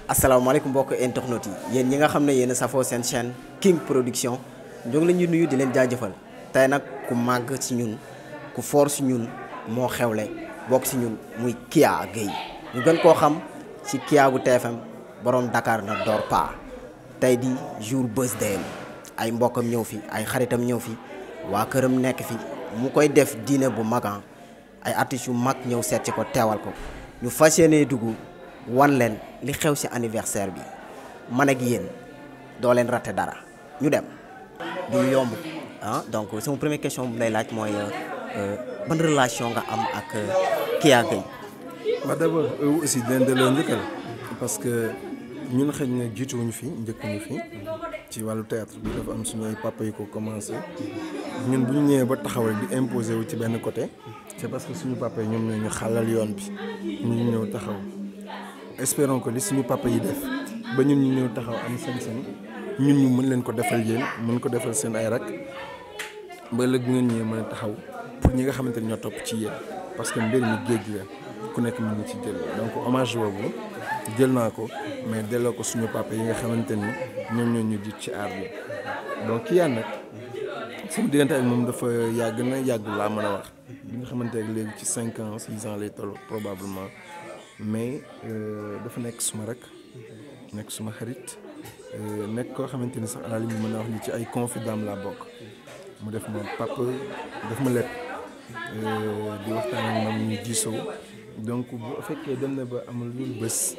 asalaamaaleykum mbokk internet yi yéen ñi nga xam ne yéen a safoo seen chaîne King Production ñoo ngi leen di nuyu di leen jaajëfal tey nag ku màgg ci ñun ku foor ci ñun moo xewle bokk ci ñun muy Kya Gueye ñu gën koo xam ci Kya bu TFM borom Dakar na door pa tey di jour birthday ay mbokkam ñëw fi ay xaritam ñëw fi waa këram nekk fi mu koy def dîner bu magan ay artistes yu mag ñëw seet ci ko teewal ko ñu fas yéenee dugg wan leen li xew ci anniversaire bi man ak yéen doo leen raté dara ñu dem du yomb donc sama première question bu lay laaj mooy ban relation nga am ak Kya Gueye. waaw d'abord aussi dinañ delloo njëkkal parce que ñun xëy na jiituwuñu fi njëkkuñu fi ci wàllu théâtre bi dafa am suñu ay papa yu ko commencé ñun bu ñu ñëwee ba taxawal di imposer wu ci benn côté c'est parce que suñu papa yi ñoom ñoo ñu xàllal yoon bi ñu ñëw taxaw. espérons que li suñu papa yi def ba ñun ñu ñëw taxaw am sañ-sañ ñun ñu mën leen ko defal yéen mën ko defal seen ay rak ba ëllëg bu ngeen ñëwee mën a taxaw pour ñi nga xamante ni ñoo topp ci yéen parce que mbir mi géej la ku nekk mën na ci jël donc hommage boobu jël naa ko mais delloo ko suñu papa yi nga xamante ni ñoom ñoo ñu jiit ci aar bi donc Kya nag sama diggante ak moom dafa yàgg na yàggul laa mën a wax bi nga xamante ak léegi ci 5 ans 6 ans lay toll probablement mais dafa nekk suma rek nekk suma xarit nekk koo xamante ni sax à la limite mën naa wax ni ci ay confident laa bokk mu def ma papa def ma lépp di waxtaan ak man ñu gisoo donc bu fekkee dem na ba amul lu bés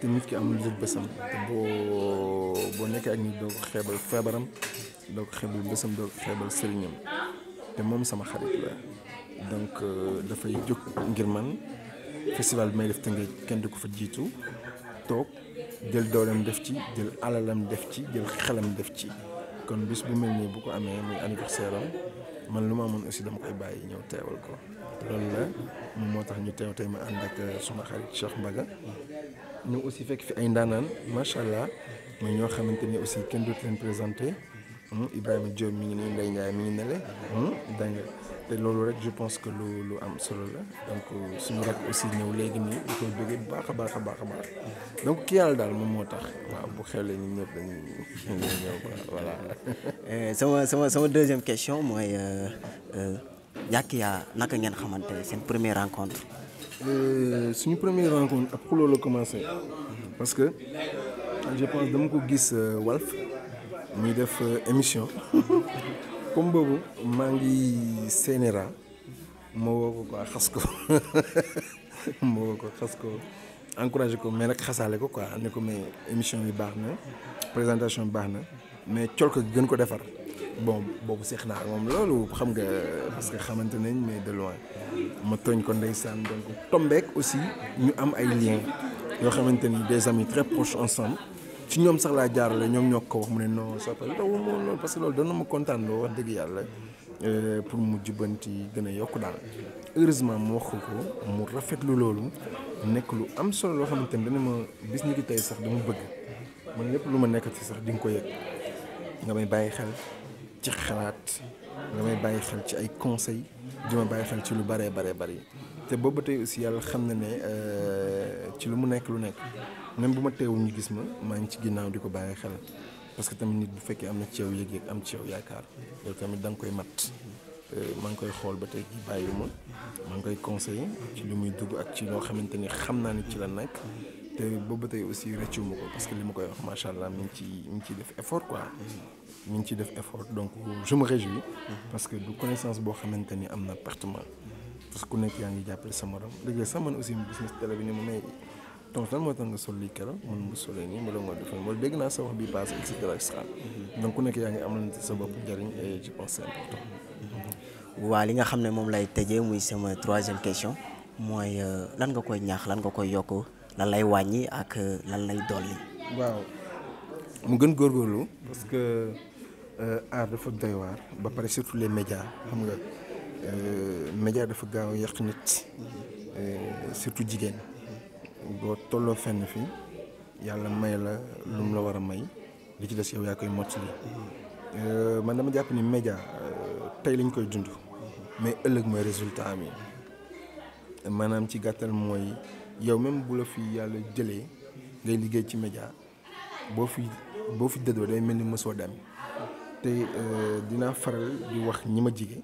te nit ki amul lu bésam te boo nekkee ak nit doo ko xeebal feebaram doo ko xeebal bésam doo ko xeebal sëriñam te moom sama xarit la donc dafay jóg ngir man festival bi may def Tëngéej kenn du ko fa jiitu toog jël dooleem def ci jël alalam def ci jël xelam def ci kon bis bu mel nii bu ko amee muy anniversaire am man lu ma amoon aussi dama koy bàyyi ñëw teewal ko loolu la moom moo tax ñu teew tey ma ànd ak suma xarit Cheikh Mbaga ñu aussi fekk fi ay ndaanaan macha allah mais ñoo xamante ni aussi kenn dootu leen présenté Ibrahima Diop mi ngi nii Ndeye Ndiaye mi ngi nele danga te loolu rek je pense que lu am solo la donc suñu rak aussi ñëw léegi nii di koy bëggee bu baax a baax a baax a baax donc ki yàlla daal moom moo tax waaw bu xewlee ñun ñëpp dañuy ñëw voilà. sama deuxième question mooy yaa Kya naka ngeen xamante seen première rencontre. suñu première rencontre ab xuloo la commencé parce que je pense dama ko gis Walf muy def émission. comme boobu maa ngi CNRA ma woo ko quoi xas ko ma woo ko xas ko encouragé ko mais nag xasaale ko quoi ne ko mais émission bi baax na présentation bi baax na mais col ko gën ko defar bon boobu seex naa moom loolu xam nga parce que xamante nañ mais de loin ma tooñ ko ndeysaan donc tombeek aussi ñu am ay liens yoo xamante ni des amis très proches ensemble ci ñoom sax laa jaarale ñoom ñoo ko wax mu ne non soppal loolu parce que loolu dana ma kontaan loo wax dëgg yàlla pour mu jubbanti gën a yokk daal heureusement mu wax ko mu rafetlu loolu nekk lu am solo loo xamante ni dana ma bis ni ki tey sax dama bëgg man lépp lu ma nekkati sax di nga ko yëg nga may bàyyi xel ci xalaat nga may bàyyi xel ci ay conseils di ma bàyyi xel ci lu bëree bari te boobu tey aussi yàlla xam na ne ci lu mu nekk lu nekk même bu ma teewul ñu gis ma maa ngi ci ginnaaw di ko bàyyi xel parce que tamit nit bu fekkee am na ci yow yëg-yëg am ci yow yaakaar loolu tamit da nga koy mat maa ngi koy xool ba tey jii bàyyiwuma maa ngi koy conseiller ci lu muy dugg ak ci loo xamante ni xam naa ni ci la nekk te boobu tey aussi rëccuwuma ko parce que li ma koy wax macha allah mi ngi ciy def effort quoi mi ngi ciy def effort donc je me réjouis parce que du connaissance boo xamante ni am na pertement parce que ku nekk yaa ngi jàppale sa morom léegi sax man aussi mu gis télé bi ni ma may donc lan moo tax nga sol lii keroog mën nga solee nii wala nga defal wala dégg naa sa wax bi passé et cetera et cetera donc ku nekk yaa ngi amalante sa bopp njëriñ et je pense c'est important. waa li nga xam ne moom lay tëjee muy sama troisième question mooy lan nga koy ñaax lan nga koy yokk lan lay wàññi ak lan lay dolli. waaw mu gën góorgóorlu parce que art dafa doy waar ba pare surtout les médias xam nga média dafa gaaw a yàq nit surtout jigéen. boo tolloo fenn fi yàlla may la lu mu la war a may li ci des yow yaa koy mottali man dama jàpp ni média tey lañ koy dund mais ëllëg mooy résultat am yi maanaam ci gàttal mooy yow même bu la fi yàlla jëlee ngay liggéey ci média boo fi dëddoo day mel ni mësoo dem te dinaa faral di wax ñi ma jige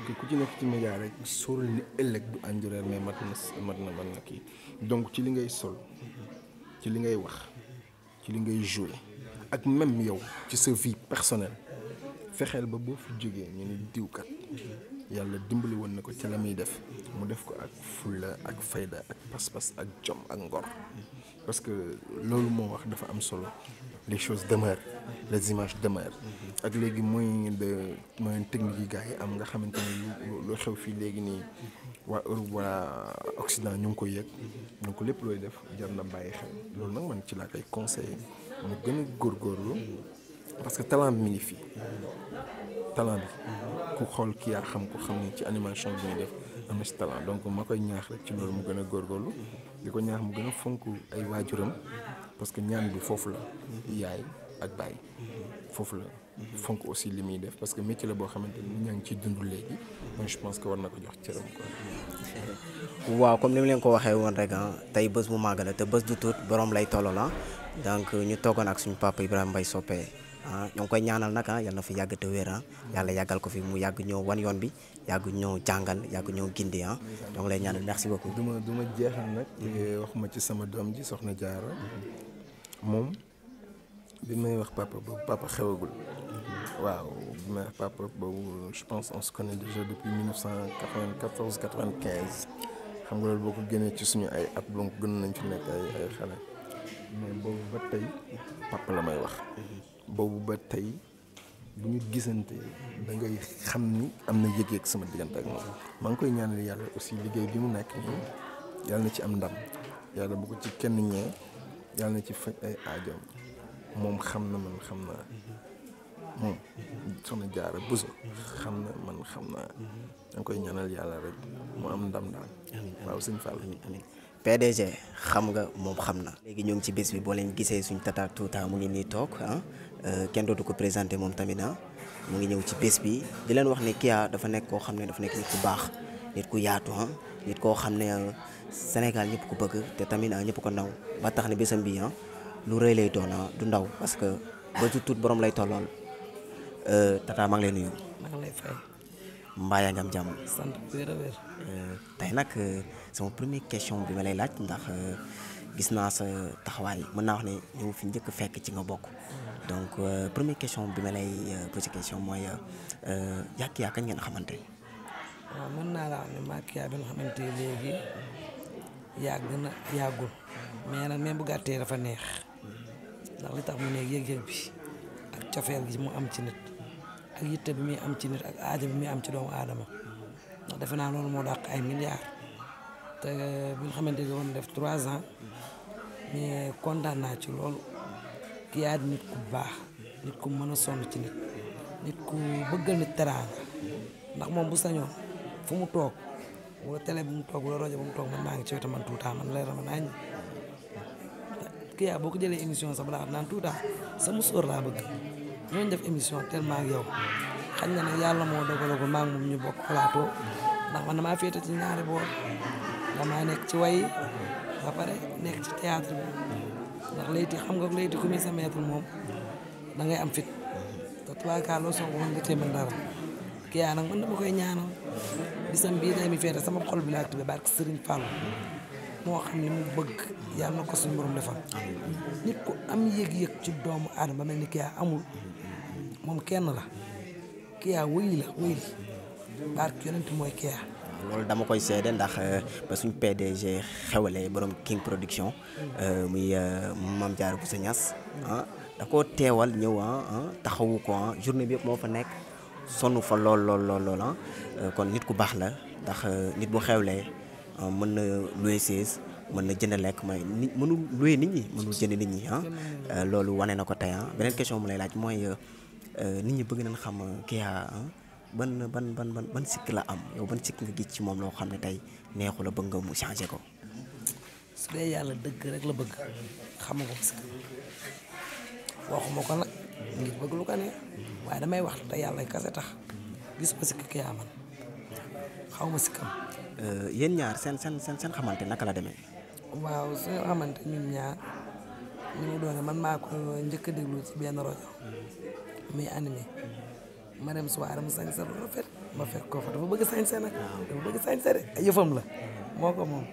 que ku ci nekk ci média rek sóoral ni ëllëg du anjureer mais mat na kii donc ci li ngay sol ci li ngay wax ci li ngay jouer ak même yow ci sa vie personnelle fexeel ba boo fi jógee ñu ni diwkat yàlla dimbali woon na ko ci la muy def mu def ko ak fulla ak fayda ak pas-pas ak jom ak ngor parce que loolu moo wax dafa am solo les choses demeurent les images demeurent ak léegi moyen technique yi gars yi am nga xamante ne lu xew fii léegi nii waa Europe waa Occident ñu ngi koy yëg donc lépp looy def jar na bàyyi xel loolu nag man ci laa koy conseillé mu gën a góorgóorlu parce que talent bi mi ngi fii talent bi ku xool kii yaa xam ko xam ni ci animation bi muy def am na ci talent donc ma koy ñaax rek ci loolu mu gën a góorgóorlu di ko ñaax mu gën a fonk ay waajuram parce que ñaan bi foofu la yaay ak baay foofu la fonk aussi li muy def parce que métier la boo xamante ni ñaa ngi ciy dund léegi moi je pense que war na ko jox cëram quoi. waaw comme ni mu leen ko waxee woon rek tey bés bu màgg la te bés du tuut borom lay tolloo la donc ñu toogoon ak suñu papa Ibrahima Mbaye Sopé ñoo ngi koy ñaanal nag yal na fi yàgg te wér yàlla yàggal ko fi mu yàgg ñëw wan yoon bi yàgg ñëw jàngal yàgg ñëw gindi donc lay ñaanal merci beaucoup. du ma jeexal nag. waxuma ci sama doom ji soxna Diarra moom bi may wax papa boobu papa xewagul. waaw bi may wax papa boobu je pense on se connaît déjà depuis 1994 95 xam nga loolu boo ko génnee ci suñu ay at donc gën nañ fi nekk ay xale mais boobu ba tey papa la may wax. boobu ba tey bu ñu gisante da ngay xam ni am na yëg-yëg sama diggante ak moom maa ngi koy ñaanal yàlla aussi liggéey bi mu nekk nii yàlla na ci am ndam yàlla bu ko ci kenn ñee yàlla na ci faj ay aajoom moom xam na man xam naa moom Soxna Diarra Bousso xam na man xam naa da nga koy ñaanal yàlla rek mu am ndam daal. waaw sëñ Fall. amiin PDG xam nga moom xam na. léegi ñu ngi ci bés bi boo leen gisee suñ tata Touta mu ngi nii toog kenn dootu ko présenté moom tamit mu ngi ñëw ci bés bi di leen wax ne Kya dafa nekk koo xam ne dafa nekk nit ku baax nit ku yaatu nit koo xam ne Sénégal ñëpp ko bëgg te tamit ñëpp ko ndaw ba tax ne bésam bi lu rëy lay doon du ndaw parce que ba du tuut borom lay tollool tata maa ngi lay nuyu. maa ngi lay fay. mbaa yaa ngi am jàmm. sant wér a wér. tey nag sama première question bi ma lay laaj ndax gis naa sa taxawaay mën naa wax ne ñëw fi njëkk fekk ci nga bokk donc première question bi ma lay posé question mooy yaa Kya kañ ngeen xamante. waaw mën naa la wax ne maa Kya bi nga xamante léegi yàgg na yàggul mais nag même bu gàttee dafa neex ndax li tax mu nekk yëg-yëg bi ak cofeel gi mu am ci nit ak yitte bi muy am ci nit ak aajo bi muy am ci doomu aadama ndax defe naa loolu moo dàq ay milliards te bi nga xamante ne woon def 3 ans mais kontaan naa ci loolu Kya di nit ku baax nit ku mën a sonn ci nit ku bëggal nit teraanga ndax moom bu sañoon fu mu toog wala télé bu mu toog wala rajo bu mu toog man maa ngi ci wetam man Touta man lay rama naa Kya boo ko jëlee émission sax balaa naan Touta sa musóor laa bëgg ñooñu def émission tellement ak yow xañ na nag yàlla moo dogalagul maa ngi moom ñu bokk plateau ndax man damaa féete ci ñaari boor damaa nekk ci way ba pare nekk ci théâtre bi ndax layti xam nga layti ku muy sa maître moom da ngay am fit te tubaarkaar loo soog mën nga cee mën dara Kya nag man dama koy ñaanal bisam bii day mi feete sama xol bi laa tubbe barke Serigne Fall moo xam li mu bëgg yàlla na ko suñu borom defal nit ku am yëg-yëg ci doomu aadama mel ni Kya amul moom kenn la Kya wëy la barke yonent mooy Kya. loolu dama koy seede ndax ba suñ PDG xewalee borom King Production muy Mame Diarra Bousso Niass da koo teewal ñëw taxawu ko journée bi yëpp moo fa nekk sonn fa lool kon nit ku baax la ndax nit bu xewlee mën na louer chaise mën na jënd lekk may nit mënul louer nit ñi mënul jënd nit ñi loolu wane na ko tey beneen question mu lay laaj mooy nit ñi bëgg nañ xam Kya ban sikk la am yow ban sikk nga gis ci moom loo xam ne tey neexu la bëgg nga mu changé ko. su dee yàlla dëgg rek la bëgg xamu ko sikk waxuma ko nag ngir bëgg lu ko ne waaye damay wax te yàlla kase tax gis ma sikk Kya man xaw ma sikkam. yéen ñaar seen xamante naka la demee. waaw suñu xamante ñun ñaar ni mu doone man maa ko njëkk a déglu ci benn rajo muy animé ma dem soirée mu sañse lu rafet ma fekk ko fa dafa bëgg sañse nag dafa bëgg sañse de ay yëfam la moo ko moom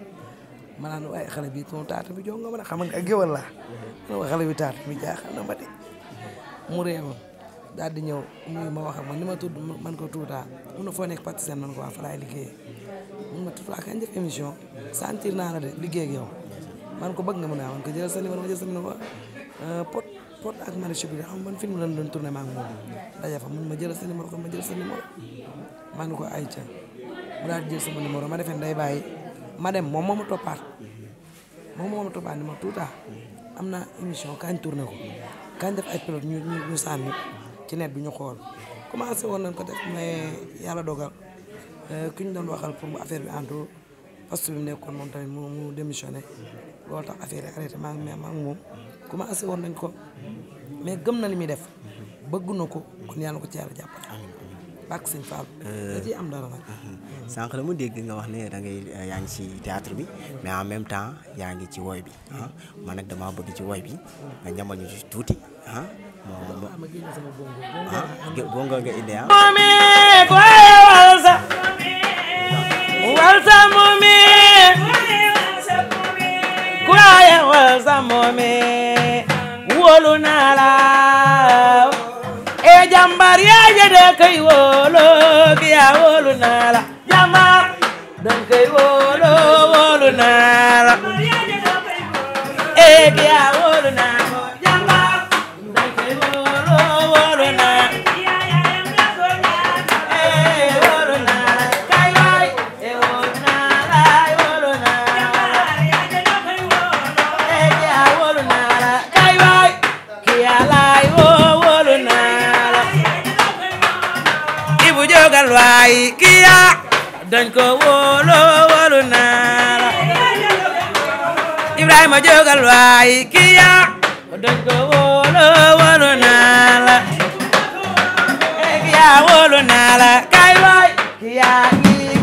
ma naan waaye xale bi tumu taata bi jonga ma ne xam nga ak géwal laa ma ne xale bi taata bi jaaxal na ma de mu réewoon daal di ñëw nuyu ma wax ak man ni ma tudd man ko tuutaa mun na foo nekk patiseen man ko waa fa laay liggéeyee mun ma tuutaa kañ def émission sentir naa la de liggéey ak yow man ko bëgg nga mën a man ko jëlal sa numéro ma jël sa numéro pot ak Marichou bi xam man film lañ doon tourné ma ak moom daja fa mun ma jëlal sa numéro kon ma jël sa numéro man ko ayca mu daal di jël sama numéro ma defee day bàyyi ma dem moom moo ma toppaat ni ma tuutaa am na émission kañ tourné ko kañ def ay pilote ñu sànni ci net bi ñu xool commencé woon nañ ko def mais yàlla dogal ku ñu doon waxal pour mu affaire bi àndu poste bi mu nekkoon moom tamit mu démissionné loolu tax affaire yi arrêté maa ngi moom commencé woon nañ ko mais gëm na li muy def bëgg na ko kon yàlla ko ci yàlla jàppale bàkk sëñ Fall da ciy am dara nag sànq la mu dégg nga wax ne da ngay yaa ngi ci théâtre bi mais en même temps yaa ngi ci woy bi man nag damaa bëgg ci woy bi nga ñamal ñu ci tuuti bongo nga indi walsa momi kuaye walsa momi wolu nala e jambar ya de kay wolo ya wolu nala jambar dan kay wolu nala e ya wolu nala jambar dan kay wolu nala waay kiya dañ ko wóolu naa la Ibrahima jógal waay kiya dañ ko wóolu naa la kiya wóolu naa la kay waay kiya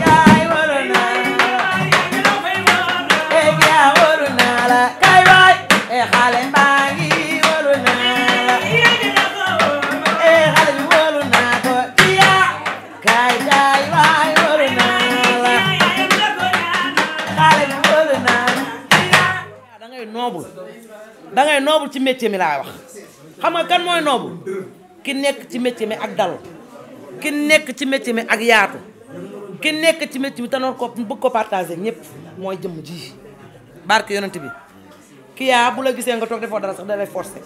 kay wóolu naa la kiya wóolu naa la kay waay xale mbaa ngi wóolu naa la xale bi wóolu naa ko kay waay wóolu naa la xale bi wóolu naa la da ngay noobul ci métier mi laa wax xam nga kan mooy noobul ki nekk ci métier mi ak dal ki nekk ci métier mi ak yaatu ki nekk ci métier mi te noonu ko bëgg ko partager ñëpp mooy jëmm ji barke yonent bi ki yaa bu la gisee nga toog defoo dara sax da lay forcer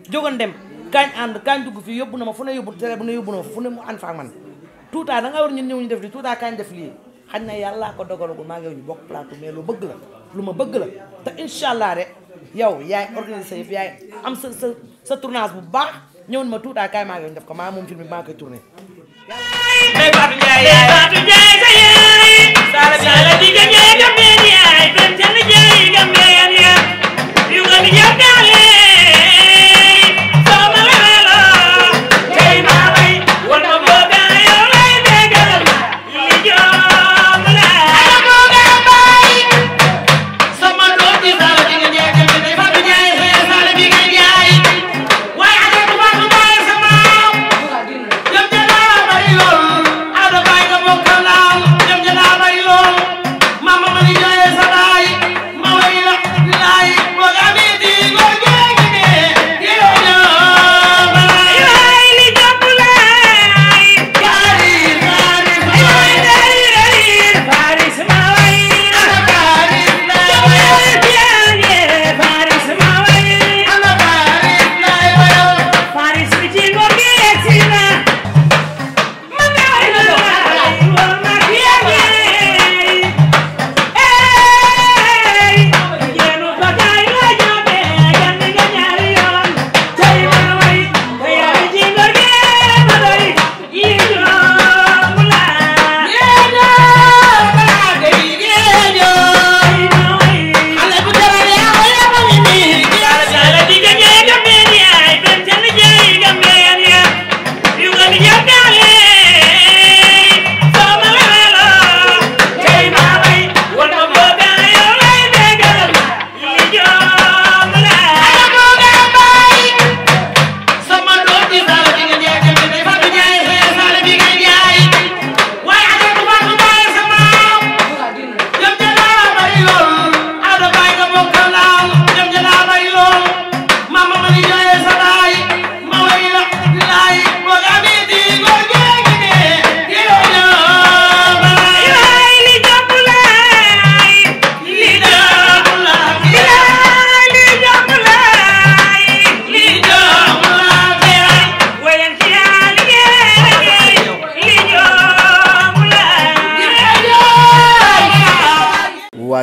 jógoon dem kañ ànd kañ dugg fii yóbbu na ma fu ne yóbbu télé bu ne yóbbu na ma fu ne mu ànd fa ak man tuutaa da nga war ñun ñëw ñu def lii tuutaa kañ def lii xañ na yàllaa ko dogalagul maa ngi yow ñu bokk plateau mais lu bëgg la lu ma bëgg la te incha allah de yow yaay organisé yëpp yaay am sa tournage bu baax ñëw na ma tuutaa kaay maa ngi yow ñu def ko maa moom film bi maa koy tourné. mais Fatou Ndiaye Fatou Ndiaye sa yaay Sala bi nga ñëw Gambien yaay doon ca liggéey Gambien ya yu nga ni ñëw daale soo ma la tey maa lay wan ma booga yow lay déggal li joom la ana booga bay sama doom di Sala bi nga ñëw Gambien Fatou Ndiaye Sala bi nga jaay waaye ana du Fatou Ndiaye sama jëm ca laa bari lool ada bay nga bokkal laal jëm ca laa bari lool mama ma ni jooye sa baay ma way la laay booga mi di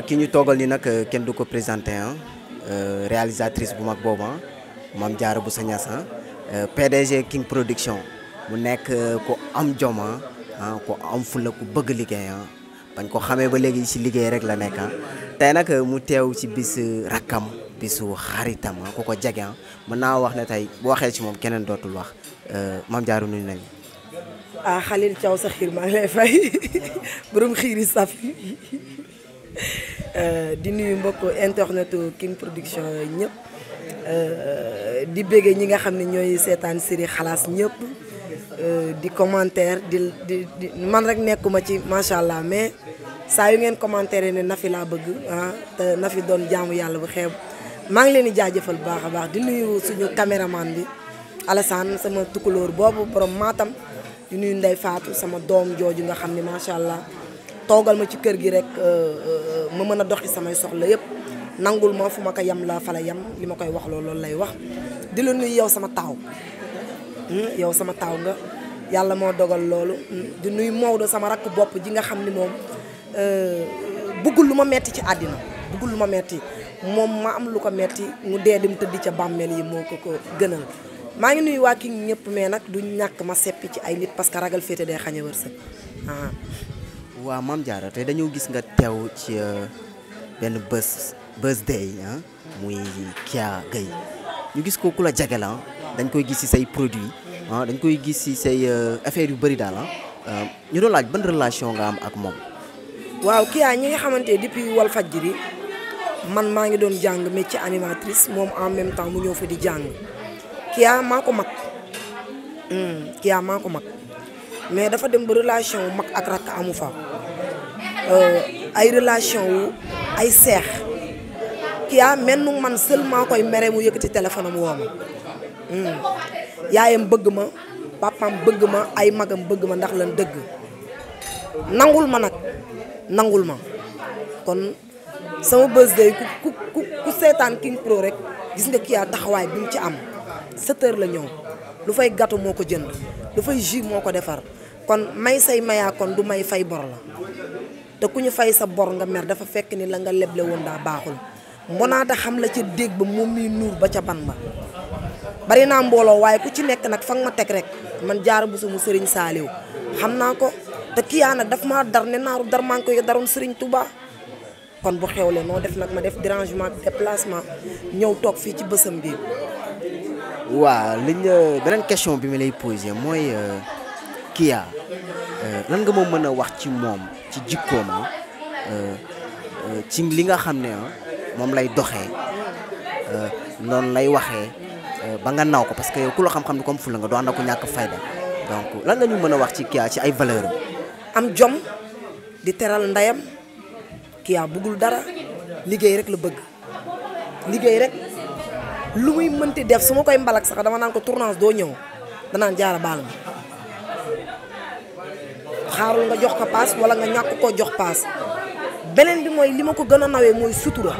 ki ñu toogal ni nag kenn du ko présenté réalisatrice bu mag boobu Mame Diarra Bousso Niass PDG King Production mu nekk ku am jom ku am fulla ku bëgg liggéey bañ ko xamee ba léegi ci liggéey rek la nekk tey nag mu teew ci bis rakkam bisu xaritam ku ko jege mën naa wax ne tey bu waxee ci moom keneen dootul wax Mame Diarra nuyu nañ Khalil Thiaw sa xiir maa ngi lay fay borom xiiri saf di nuyu mbokk internetu King Production ñëpp di béggee ñi nga xam ne ñooy seetaan série xalaas ñëpp di commentaire di man rek nekkuma ci macha allah mais saa yu ngeen commentaire ne Nafi laa bëgg te Nafi doon jaamu yàlla bu xeeb maa ngi leen di jaajëfal baax a baax di nuyu suñu caméraman bi Alassane sama tukulóor boobu borom Matam di nuyu Ndey Faatu sama doom jooju nga xam ne macha allah toogal ma ci kër gi rek ma mën a doxi samay soxla yëpp nangul ma fu ma ko yem la fa la yem li ma koy wax loolu lay wax di la nuyu yow sama taaw yow sama taaw nga yàlla moo dogal loolu di nuyu Maodo sama rakk bopp ji nga xam ni moom bëggul lu ma metti ci àddina bëggul lu ma metti moom ma am lu ko metti mu dee dem tëddi ca bàmmeel yi moo ko gënal maa ngi nuyu waa King ñëpp mais nag du ñàkk ma seppi ci ay nit parce que ragal féete day xañ a wërsëg waaw Mame Diarra tey dañoo gis nga teew ci benn birthday muy Kya Gueye ñu gis ko ku la jege la dañ koy gis ci say produits dañ koy gis ci say affaire yu bëri daal ñu doon laaj ban relation nga am ak moom. waaw Kya ñi nga xamante depuis Walfadjri man maa ngi doon jàng métier animatrice moom en même temps mu ñëw fa di jàng Kya maa ko mag Kya maa ko mag mais dafa dem ba relation wu mag ak rakk amu fa ay relation wu ay seex Kya mel nu man seulement koy mere mu yëkkati téléphone am woo ma yaayam bëgg ma papaam bëgg ma ay magam bëgg ma ndax lan dëgg nangul ma nag nangul ma kon sama birthday ku seetaan King Pro rek gis nga Kya taxawaay bi mu ci am 7 heures la ñëw lu fay gâteau moo ko jënd lu fay jus moo ko defar kon may say mayaa kon du may fay bor la te ku ñu fay sa bor nga mer dafa fekk ni la nga leble woon daa baaxul mbonaata xam la ca dégg ba moom mi nuur ba ca ban ba bari naa mbooloo waaye ku ci nekk nag fa nga ma teg rek man Diarra Bousso mu Serigne Saliou xam naa ko te Kya nag daf maa dar ne naaru dar maa ngi koy daroon Serigne Touba kon bu xewle noo def nag ma def dérangement déplacement ñëw toog fii ci bësam bi. waaw beneen question bi ma lay posé mooy Kya lan nga ma mën a wax ci moom ci jikkoom ci li nga xam ne moom lay doxee noonu lay waxee ba nga naw ko parce que yow ku la xam-xam ni comme fula nga doo ànd ak ku ñàkk fayda donc lan nga ñu mën a wax ci Kya ci ay valeur am jom di teral ndeyam Kya bëggul dara liggéey rek la bëgg liggéey rek lu muy mënti def su ma koy mbalak sax dama naan ko tournage doo ñëw danaan Diarra baal ma xaarul nga jox ko paas wala nga ñàkk koo jox paas beneen bi mooy li ma ko gën a nawee mooy sutura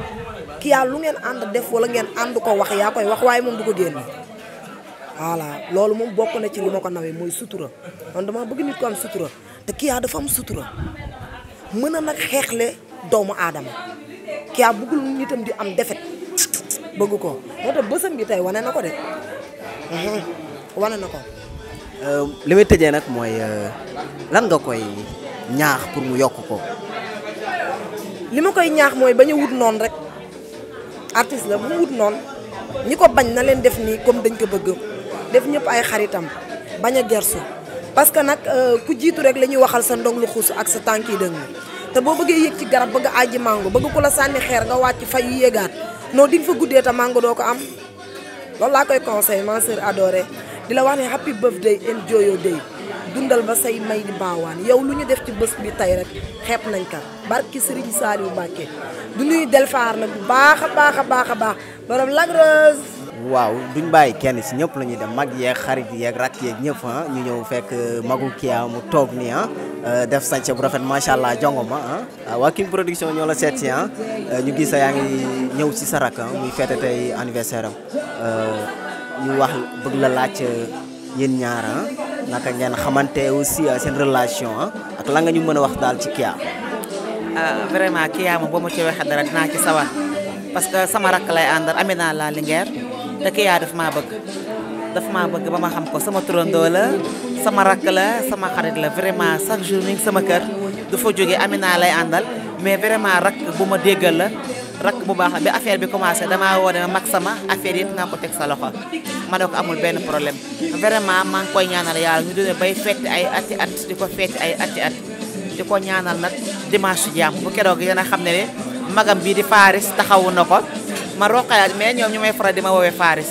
Kya lu ngeen ànd def wala ngeen ànd ko wax yaa koy wax waaye moom du ko génn voilà loolu moom bokk na ci li ma ko nawee mooy sutura man dama bëgg nit ko am sutura te Kya dafa am sutura mën a nag xeexle doomu aadama Kya bëggul nitam di am defet bëgg ko moo tax bësam bi tey wane na ko de wane na ko. li may tëjee nag mooy lan nga koy ñaax pour mu yokk ko. li ma koy ñaax mooy bañ a wut noonu rek artiste la bu mu wut noonu ñi ko bañ na leen def nii comme dañ ko bëgg def ñëpp ay xaritam bañ a gersu parce que nag ku jiitu rek la ñuy waxal sa ndong lu xuus ak sa tànk yi dëng te boo bëggee yéeg ci garab bëgg a àjji mango bëgg ko la sànni xeer nga wàcc fay yu yéegaat non di nga fa guddee te mango doo ko am loolu laa koy conseil ma sœur adorée di la wax ne happy birthday enjoy your day dundal ba say may di baawaan yow lu ñu def ci bés bi tey rek xeeb nañ ka barki Serigne Saliou Mbacké du nuy delfaar nag bu baax a baax a baax a baax borom Lac Rose. waaw duñ bàyyi kenn si ñëpp la ñuy dem mag yeeg xarit yeeg rakk yeeg ñëpp ñu ñëw fekk magu Kya mu toog nii def sànce bu rafet macha allah jongo ma waa King Production ñoo la seet si ñu gis yaa ngi ñëw si sa rakk muy fête tey anniversaire am ñu wax bëgg la laaj yéen ñaar naka ngeen xamante aussi seen relation ak la nga ñu mën a wax daal ci Kya. vraiment kii yaa ma boo ma ci waxee dara dinaa ci sawar parce que sama rakk lay àndal Amina la Linguère te kii yaa daf maa bëgg ba ma xam ko sama turandoo la sama rakk la sama xarit la vraiment chaque jour mi ngi sama kër du fa jógee Amina lay àndal mais vraiment rakk bu ma déggal la rakk bu baax la bi affaire bi commencé damaa woo ne mag sama affaire yi naa ko teg sa loxo ma ne ko amul benn problème vraiment maa ngi koy ñaanal yàlla ñu dune bay fetti ay ati at di ko fetti ay ati at di ko ñaanal nag dimanche jàmm bu keroog yéen a xam ne magam bii di Faris taxawu na ko ma roqayaat mais ñoom ñu may faral di ma woowee Faris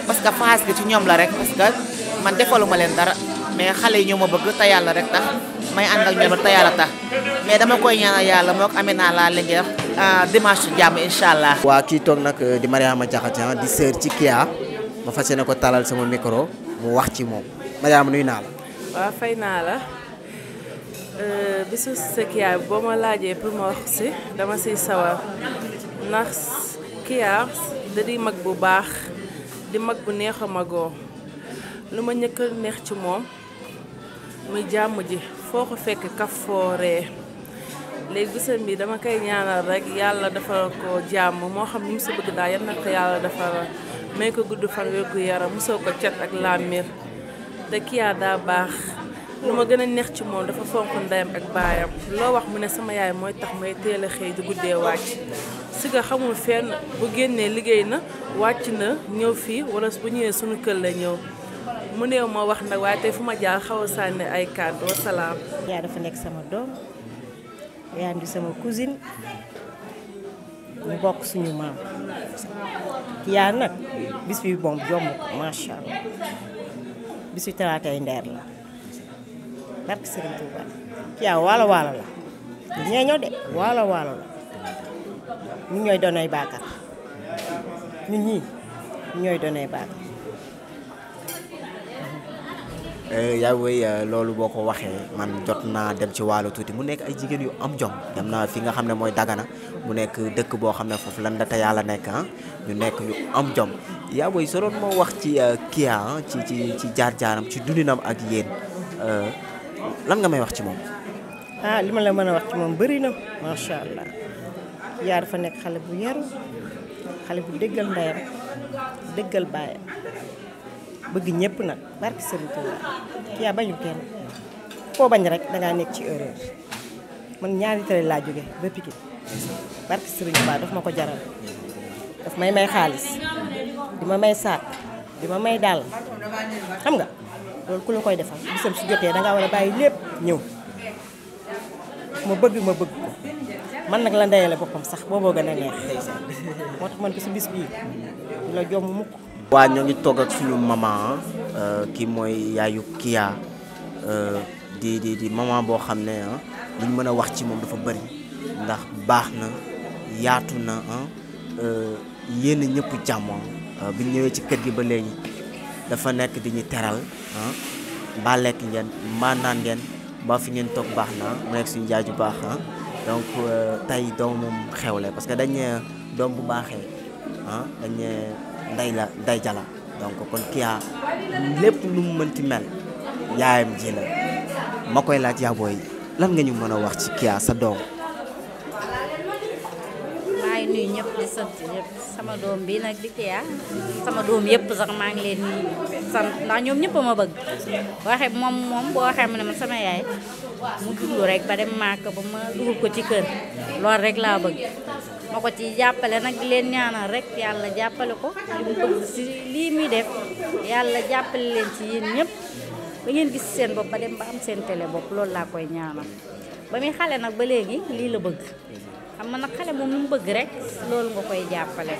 parce que Fass gi ci ñoom la rek parce que man defaluma leen dara mais xale yi ñoo ma bëgg te yàlla rek tax may ànd ak ñoom te yàlla tax mais dama koy ñaanal yàlla moo ko Amina laa Linguère dimanche jàmm incha allah. waa kii toog nag di Mariama Diakhaté di sœur ci Kia ma fas yéene ko talal sama micro mu wax ci moom Mariama nuyu naa la. waaw fay naa la bisu sa Kia boo ma laajee pour ma wax si dama siy sawar ndax Kia da di mag bu baax di mag bu neex a magoo lu ma njëkk a neex ci moom muy jàmm ji foo ko fekk kaf fooree léegi bisam bi dama koy ñaanal rek yàlla dafa ko jàmm moo xam ni mu si bëgg daal yan na ko yàlla dafa may ko gudd fan wér gu yaram musoo ko cet ak làmmir te Kia daa baax lu ma gën a neex ci moom dafa fonk ndeyam ak baayam loo wax mu ne sama yaay mooy tax may teel a xëy di guddee wàcc si nga xamul fenn bu génnee liggéey na wàcc na ñëw fii wala bu ñëwee suñu kër la ñëw mu néew ma wax nag waaye tey fu ma jaar xaw a sànni ay kàddu wa salaam. yaa dafa nekk sama doom yaa di sama cousine ñu bokk suñu maam yaa nag bis bi moom jomb ko macha allah bis bi talaatay ndeer la barke Serigne Touba yaa waalo waalo la ñeeñoo de waalo waalo la ñun ñooy doonay baakar ñun ñii ñooy doonay baakar. yaa woy loolu boo ko waxee man jot naa dem ci waalo tuuti mu nekk ay jigéen yu am jom dem naa fi nga xam ne mooy Dagana mu nekk dëkk boo xam ne foofu lan la te yàlla nekk ñu nekk ñu am jom yaa woy soo doon moo wax ci Kia ci jaar-jaaram ci dundinam ak yéen lan nga may wax ci moom. li ma la mën a wax ci moom bëri na macha allah yaa dafa nekk xale bu yaru xale bu déggal ndeyam déggal baayam bëgg ñëpp nag barke Serigne Touba Kia bañu kenn foo bañ rek dangaa nekk ci erreur man ñaari télé laa jóge ba Pikine barke Serigne Touba daf ma ko jaral daf may xaalis di ma may saak di ma may dàll xam nga loolu ku la koy defal bisam su jotee dangaa war a bàyyi lépp ñëw ma bëgg ko man nag la ndeyale boppam sax booboo gën a neex moo tax man ko si bis bii du la jomm mukk. waa ñoo ngi toog ak suñu maman kii mooy yaayu Kia di maman boo xam ne li ñu mën a wax ci moom dafa bëri ndax baax na yaatu na yéen ñëpp jàmm bi ñu ñëwee ci kër gi ba léegi dafa nekk di ñu teral mbaa lekk ngeen mbaa naan ngeen ba fi ngeen toog baax na mu nekk suñu jaaju baax donc tey doomam xewle parce que dañ doom bu baaxee dañ nday jala donc kon Kia lépp lu mu mënti mel yaayam ji la ma koy laaj yaa booy lan nga ñu mën a wax ci Kia sa doom. maa ngi nuyu ñëpp di sant ñëpp sama doom bi nag di Kia sama doom yëpp sax maa ngi leen sant ndax ñoom ñëpp ma bëgg waxe moom boo waxee mu ne man sama yaay mu duglu rek ba dem màkk ba ma dugal ko ci kër loolu rek laa bëgg ma ko ci jàppale nag di leen ñaanal rek yàlla jàppale ko li mu bëgg si lii muy def yàlla jàppale leen ci yéen ñëpp ba ngeen gis seen bopp ba dem ba am seen télé bopp loolu laa koy ñaanal ba muy xale nag ba léegi lii la bëgg xam nga nag xale moom lu mu bëgg rek loolu nga koy jàppale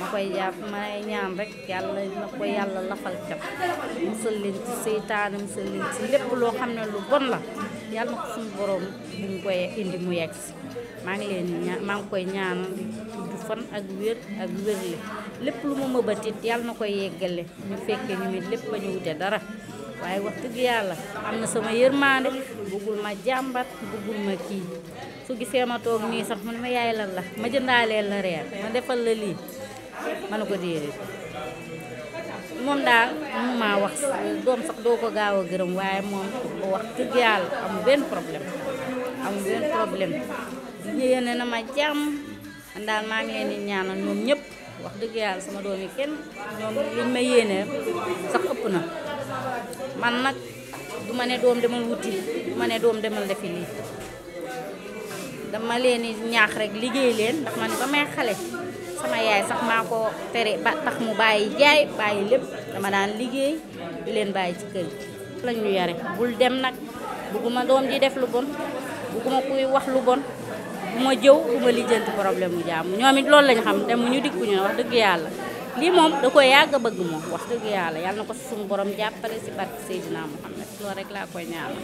ma koy may ñaan rek yàlla na ko yàlla lafal cat musal leen ci seytaane musal leen ci lépp loo xam ne lu bon la yàlla na ko suñu borom bu ñu koy indi mu yegg si maa ngi koy ñaanal di tudd fan ak wér ak wérle lépp lu ma mëbatit yàlla na koy yeggale ñu fekkee ñu mit lépp ba ñu wute dara waaye wax dëgg yàlla am na sama yërmande bëggul ma jàmbat bëggul ma kii su gisee ma toog nii sax mu ne ma yaay lan la ma jëndaaleel la reer ma defal la lii ma ne ko déedéet moom daal mu maa wax doom sax doo ko gaaw a gërëm waaye moom ko wax dëgg yàlla amul benn problème yéene na ma jàmm man daal maa ngi leen di ñaanal ñoom ñëpp wax dëgg yàlla sama doom yi kenn ñoom liñ ma yéene sax ëpp na man nag du ma ne doom demal wuti du ma ne doom demal defi lii dama leen di ñaax rek liggéey leen ndax man ba may xale sama yaay sax maa ko tere ba tax mu bàyyi jaay bàyyi lépp dama daan liggéey di leen bàyyi ci kër gi lañ ñu yare bul dem nag bugguma doom ji def lu bon bugguma kuy wax lu bon bu ma jëw bu ma lijjanti problème mu jàmm ñoom it loolu lañ xam demuñu dikkuñu wax dëgg yàlla lii moom da koy yàgg a bëgg moom wax dëgg yàlla yàlla na ko suñu borom jàppale si barke Seydina Muhammad loolu rek laa koy ñaanal.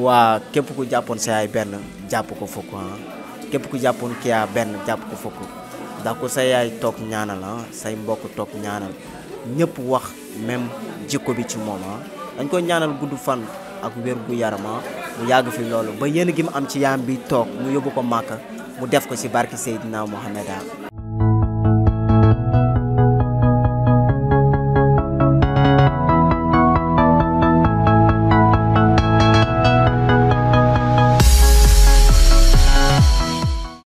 waa képp ku jàppoon sa yaay benn jàpp ko fukk ah képp ku jàppoon Kya benn jàpp ko fukk ndax ku sa yaay toog ñaanal ah say mbokk toog ñaanal ñëpp wax même jikko bi ci moom ah dañ koy ñaanal gudd fan ak wér gu yaram ah mu yàgg fi loolu ba yéen gi mu am ci yaam bi toog mu yóbbu ko Màkka mu def ko si barke Seydina Muhammad